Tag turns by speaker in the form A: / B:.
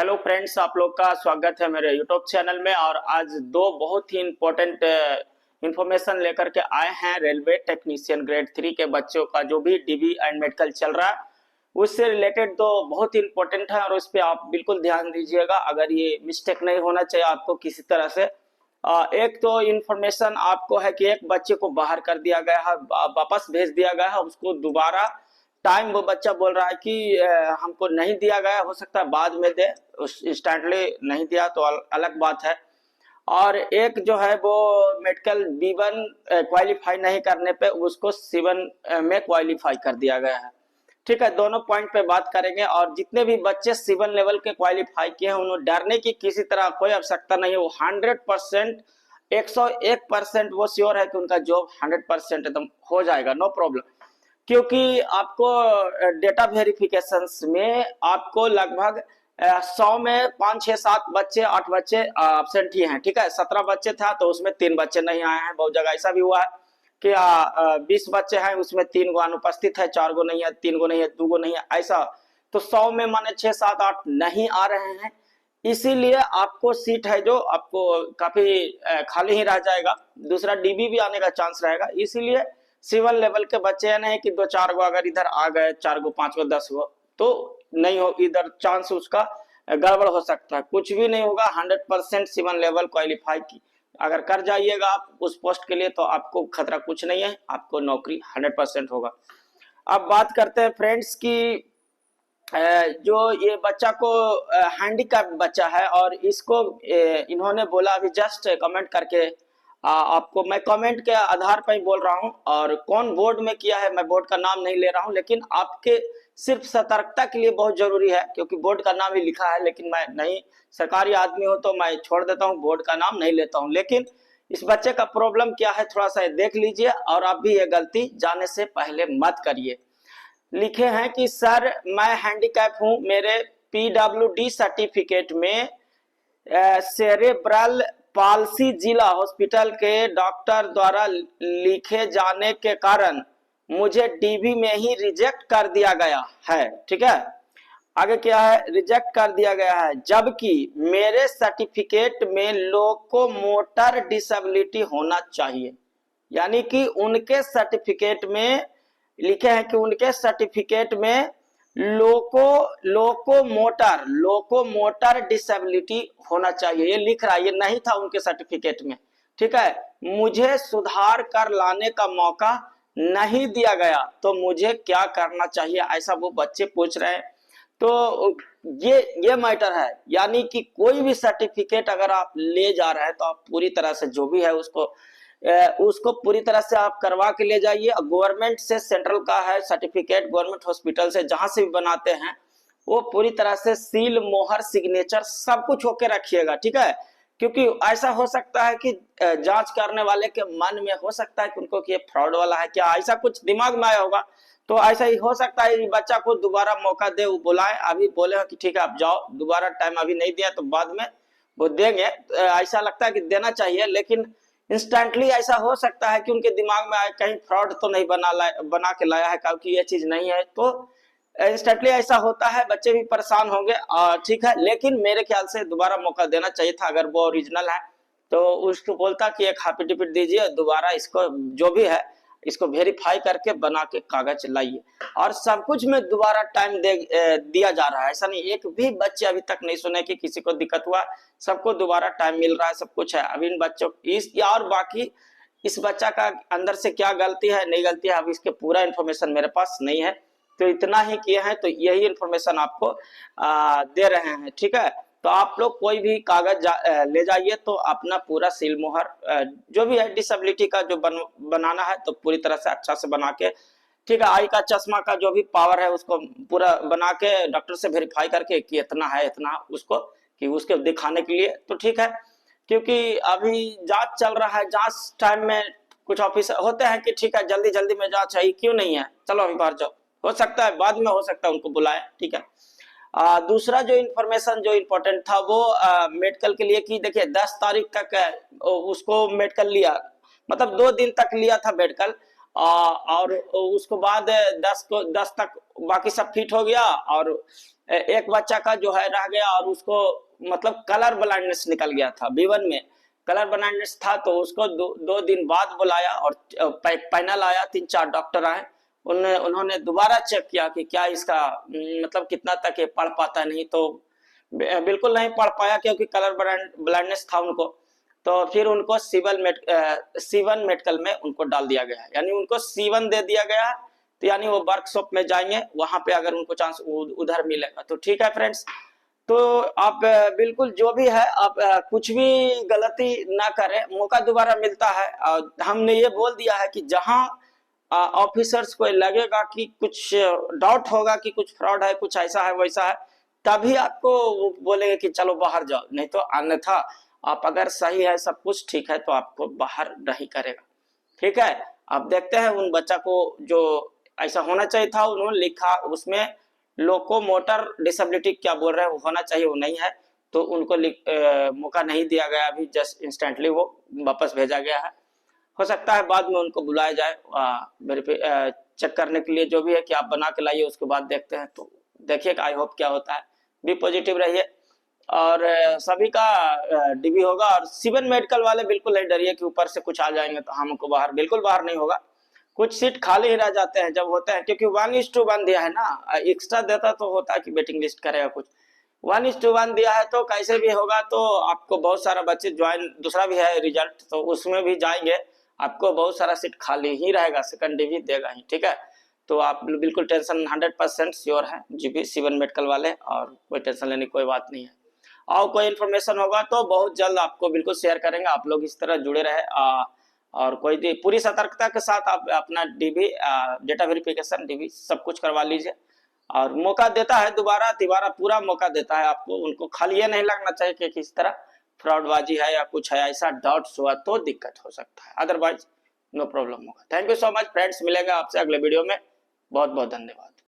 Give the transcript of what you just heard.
A: Hello friends, आप लोग का स्वागत है मेरे यूट्यूब चैनल में। और आज दो बहुत ही इम्पोर्टेंट इंफॉर्मेशन लेकर के आए हैं रेलवे टेक्नीशियन ग्रेड 3 के बच्चों का जो भी डीबी एंड मेडिकल चल रहा है उससे रिलेटेड दो बहुत ही इम्पोर्टेंट है और उस पर आप बिल्कुल ध्यान दीजिएगा। अगर ये मिस्टेक नहीं होना चाहिए आपको किसी तरह से। एक तो इन्फॉर्मेशन आपको है कि एक बच्चे को बाहर कर दिया गया है, वापस भेज दिया गया है। उसको दोबारा टाइम वो बच्चा बोल रहा है कि हमको नहीं दिया गया, हो सकता है बाद में दे, इंस्टेंटली नहीं दिया तो अलग बात है। और एक जो है वो मेडिकल B1 क्वालिफाई नहीं करने पे उसको C1 में क्वालिफाई कर दिया गया है। ठीक है, दोनों पॉइंट पे बात करेंगे। और जितने भी बच्चे C1 लेवल के क्वालिफाई किए हैं उन्हें डरने की किसी तरह कोई आवश्यकता नहीं है। वो 100% 101% वो श्योर है कि उनका जॉब 100% एकदम हो जाएगा, नो प्रॉब्लम। क्योंकि आपको डेटा वेरिफिकेशन में आपको लगभग 100 में 5 6 7 बच्चे 8 बच्चे एब्सेंट ही हैं। ठीक है, 17 बच्चे था तो उसमें 3 बच्चे नहीं आए हैं। बहुत जगह ऐसा भी हुआ है कि 20 बच्चे हैं उसमें 3 गो अनुपस्थित है, 4 गो नहीं है, 3 गो नहीं है, 2 गो नहीं है, ऐसा। तो 100 में माने 6 7 8 नहीं आ रहे हैं। इसीलिए आपको सीट है जो आपको काफी खाली ही रह जाएगा। दूसरा डीबी भी आने का चांस रहेगा। इसीलिए C1 लेवल के बच्चे नहीं कि 2 4 गो अगर इधर आ गए, 4 गो 5 गो 10 गो तो नहीं हो, इधर चांस उसका गड़बड़ हो सकता है। कुछ भी नहीं होगा। 100% C1 लेवल क्वालिफाई की अगर कर जाइएगा आप उस पोस्ट के लिए तो आपको खतरा कुछ नहीं है, आपको नौकरी 100% होगा। अब बात करते हैं फ्रेंड्स की जो ये बच्चा को हैंडीकैप बच्चा है और इसको इन्होंने बोला अभी जस्ट कमेंट करके आपको मैं कमेंट के आधार पर ही बोल रहा हूं। और कौन बोर्ड में किया है मैं बोर्ड का नाम नहीं ले रहा हूं, लेकिन आपके सिर्फ सतर्कता के लिए बहुत जरूरी है क्योंकि बोर्ड का नाम ही लिखा है। लेकिन मैं नहीं सरकारी आदमी हूं तो मैं छोड़ देता हूं, बोर्ड का नाम नहीं लेता हूं। लेकिन इस बच्चे का प्रॉब्लम क्या है थोड़ा सा देख लीजिए और आप भी ये गलती जाने से पहले मत करिए। लिखे हैं कि सर मैं हैंडीकैप हूं, मेरे PWD सर्टिफिकेट में सेरेब्रल पाल्सी जिला हॉस्पिटल के डॉक्टर द्वारा लिखे जाने के कारण मुझे डीबी में ही रिजेक्ट कर दिया गया है। ठीक है, आगे क्या है, रिजेक्ट कर दिया गया है जबकि मेरे सर्टिफिकेट में लोकोमोटर डिसेबिलिटी होना चाहिए। यानी कि उनके सर्टिफिकेट में लिखे हैं कि उनके सर्टिफिकेट में लोकोमोटर डिसेबिलिटी होना चाहिए, ये लिख रहा है। ये नहीं था उनके सर्टिफिकेट में। ठीक है, मुझे सुधार कर लाने का मौका नहीं दिया गया तो मुझे क्या करना चाहिए, ऐसा वो बच्चे पूछ रहे हैं। तो ये मैटर है। यानी कि कोई भी सर्टिफिकेट अगर आप ले जा रहे हैं तो आप पूरी तरह से जो भी है उसको पूरी तरह से आप करवा के ले जाइए। गवर्नमेंट से, सेंट्रल का है सर्टिफिकेट, गवर्नमेंट हॉस्पिटल से जहां से भी बनाते हैं वो पूरी तरह से सील, मोहर, सिग्नेचर सब कुछ होके रखिएगा। ठीक है, क्योंकि ऐसा हो सकता है कि जांच करने वाले के मन में हो सकता है कि उनको कि ये फ्रॉड वाला है क्या, ऐसा कुछ दिमाग में आया होगा। तो ऐसा ही हो सकता है बच्चा को दोबारा मौका दे, वो बुलाए, अभी बोले हो कि ठीक है आप जाओ, दोबारा टाइम अभी नहीं दिया तो बाद में वो देंगे। ऐसा लगता है कि देना चाहिए, लेकिन इंस्टेंटली ऐसा हो सकता है कि उनके दिमाग में आए कहीं फ्रॉड तो नहीं बना के लाया है, क्योंकि ये चीज नहीं है। तो इंस्टेंटली ऐसा होता है, बच्चे भी परेशान होंगे। ठीक है, लेकिन मेरे ख्याल से दोबारा मौका देना चाहिए था। अगर वो ओरिजिनल है तो उसको बोलता कि एक एफिडेविट दीजिए, दोबारा इसको जो भी है इसको वेरीफाई करके बना के कागज लाइए। और सब कुछ में दोबारा टाइम दिया जा रहा है। ऐसा नहीं, एक भी बच्चे अभी तक नहीं सुने कि किसी को दिक्कत हुआ, सबको दोबारा टाइम मिल रहा है, सब कुछ है। अभी इन बच्चों इस और बाकी इस बच्चा का अंदर से क्या गलती है नहीं गलती है अभी इसके पूरा इन्फॉर्मेशन मेरे पास नहीं है। तो इतना ही किए हैं तो यही इन्फॉर्मेशन आपको दे रहे हैं। ठीक है, तो आप लोग कोई भी कागज ले जाइए तो अपना पूरा सील मोहर जो भी है डिसेबिलिटी का जो बनाना है तो पूरी तरह से अच्छा से बना के, ठीक है, आई का चश्मा का जो भी पावर है उसको पूरा बना के डॉक्टर से वेरीफाई करके कि इतना है इतना उसको कि उसके दिखाने के लिए तो ठीक है। क्योंकि अभी जांच चल रहा है, जांच टाइम में कुछ ऑफिसर होते हैं कि ठीक है जल्दी जल्दी में जांच है, क्यों नहीं है, चलो अभी बाहर जाओ, हो सकता है बाद में, हो सकता है उनको बुलाए। ठीक है, दूसरा जो इन्फॉर्मेशन जो इम्पोर्टेंट था वो मेडिकल के लिए कि देखिए 10 तारीख तक उसको मेडिकल लिया, मतलब 2 दिन तक लिया था मेडिकल। और उसको बाद 10 तक बाकी सब फिट हो गया, और एक बच्चा का जो है रह गया, और उसको मतलब कलर ब्लाइंडनेस निकल गया था B1 में, कलर ब्लाइंडनेस था, तो उसको 2 दिन बाद बुलाया और पैनल आया, 3-4 डॉक्टर आए, उन्होंने दोबारा चेक किया कि क्या इसका मतलब कितना तक ये पढ़ पाता है, नहीं तो बिल्कुल नहीं पढ़ पाया क्योंकि कलर ब्लाइंडनेस था उनको। तो फिर उनको C1 मेडिकल में उनको डाल दिया गया, यानी उनको C1 दे दिया गया, तो यानी वो वर्कशॉप में जाएंगे, वहां पे अगर उनको चांस उधर मिलेगा तो ठीक है फ्रेंड्स। तो आप बिल्कुल जो भी है आप कुछ भी गलती ना करें, मौका दोबारा मिलता है। हमने ये बोल दिया है कि जहां ऑफिसर्स को लगेगा कि कुछ डाउट होगा कि कुछ फ्रॉड है, कुछ ऐसा है वैसा है, तभी आपको वो बोलेंगे कि चलो बाहर जाओ, नहीं तो अन्यथा आप अगर सही है, सब कुछ ठीक है, तो आपको बाहर नहीं करेगा। ठीक है, अब देखते हैं उन बच्चा को जो ऐसा होना चाहिए था, उन्होंने लिखा उसमें लोकोमोटर डिसेबिलिटी क्या बोल रहे हैं, वो होना चाहिए, वो नहीं है, तो उनको मौका नहीं दिया गया, अभी जस्ट इंस्टेंटली वो वापस भेजा गया है। हो सकता है बाद में उनको बुलाया जाए चेक करने के लिए, जो भी है कि आप बना के लाइए, उसके बाद देखते हैं। तो देखिए आई होप क्या होता है, बी पॉजिटिव रहिए, और सभी का डीबी होगा। और C1 मेडिकल वाले बिल्कुल नहीं डरिए कि ऊपर से कुछ आ जाएंगे तो हमको बाहर, बिल्कुल बाहर नहीं होगा, कुछ सीट खाली ही रह जाते हैं जब होते हैं, क्योंकि 1:1 दिया है ना, एक्स्ट्रा देता तो होता है कि वेटिंग लिस्ट करेगा कुछ, 1:1 दिया है तो कैसे भी होगा, तो आपको बहुत सारा बच्चे ज्वाइन, दूसरा भी है रिजल्ट, तो उसमें भी जाएंगे, आपको बहुत सारा सीट खाली ही रहेगा, सेकंड डिवी देगा ही। ठीक है, तो आप बिल्कुल टेंशन 100% श्योर है जीपी C1 मेडिकल वाले, और कोई टेंशन लेने की कोई बात नहीं है। और कोई इन्फॉर्मेशन होगा तो बहुत जल्द आपको बिल्कुल शेयर करेंगे, आप लोग इस तरह जुड़े रहे, और कोई पूरी सतर्कता के साथ आप अपना डीबी डेटा वेरिफिकेशन डीबी सब कुछ करवा लीजिए। और मौका देता है दोबारा तिबारा, पूरा मौका देता है आपको, उनको खाली ये नहीं लगना चाहिए कि किस तरह फ्रॉडबाजी है या कुछ है, ऐसा डाउट्स हुआ तो दिक्कत हो सकता है, अदरवाइज नो प्रॉब्लम होगा। Thank you so much friends, मिलेगा आपसे अगले वीडियो में, बहुत बहुत धन्यवाद।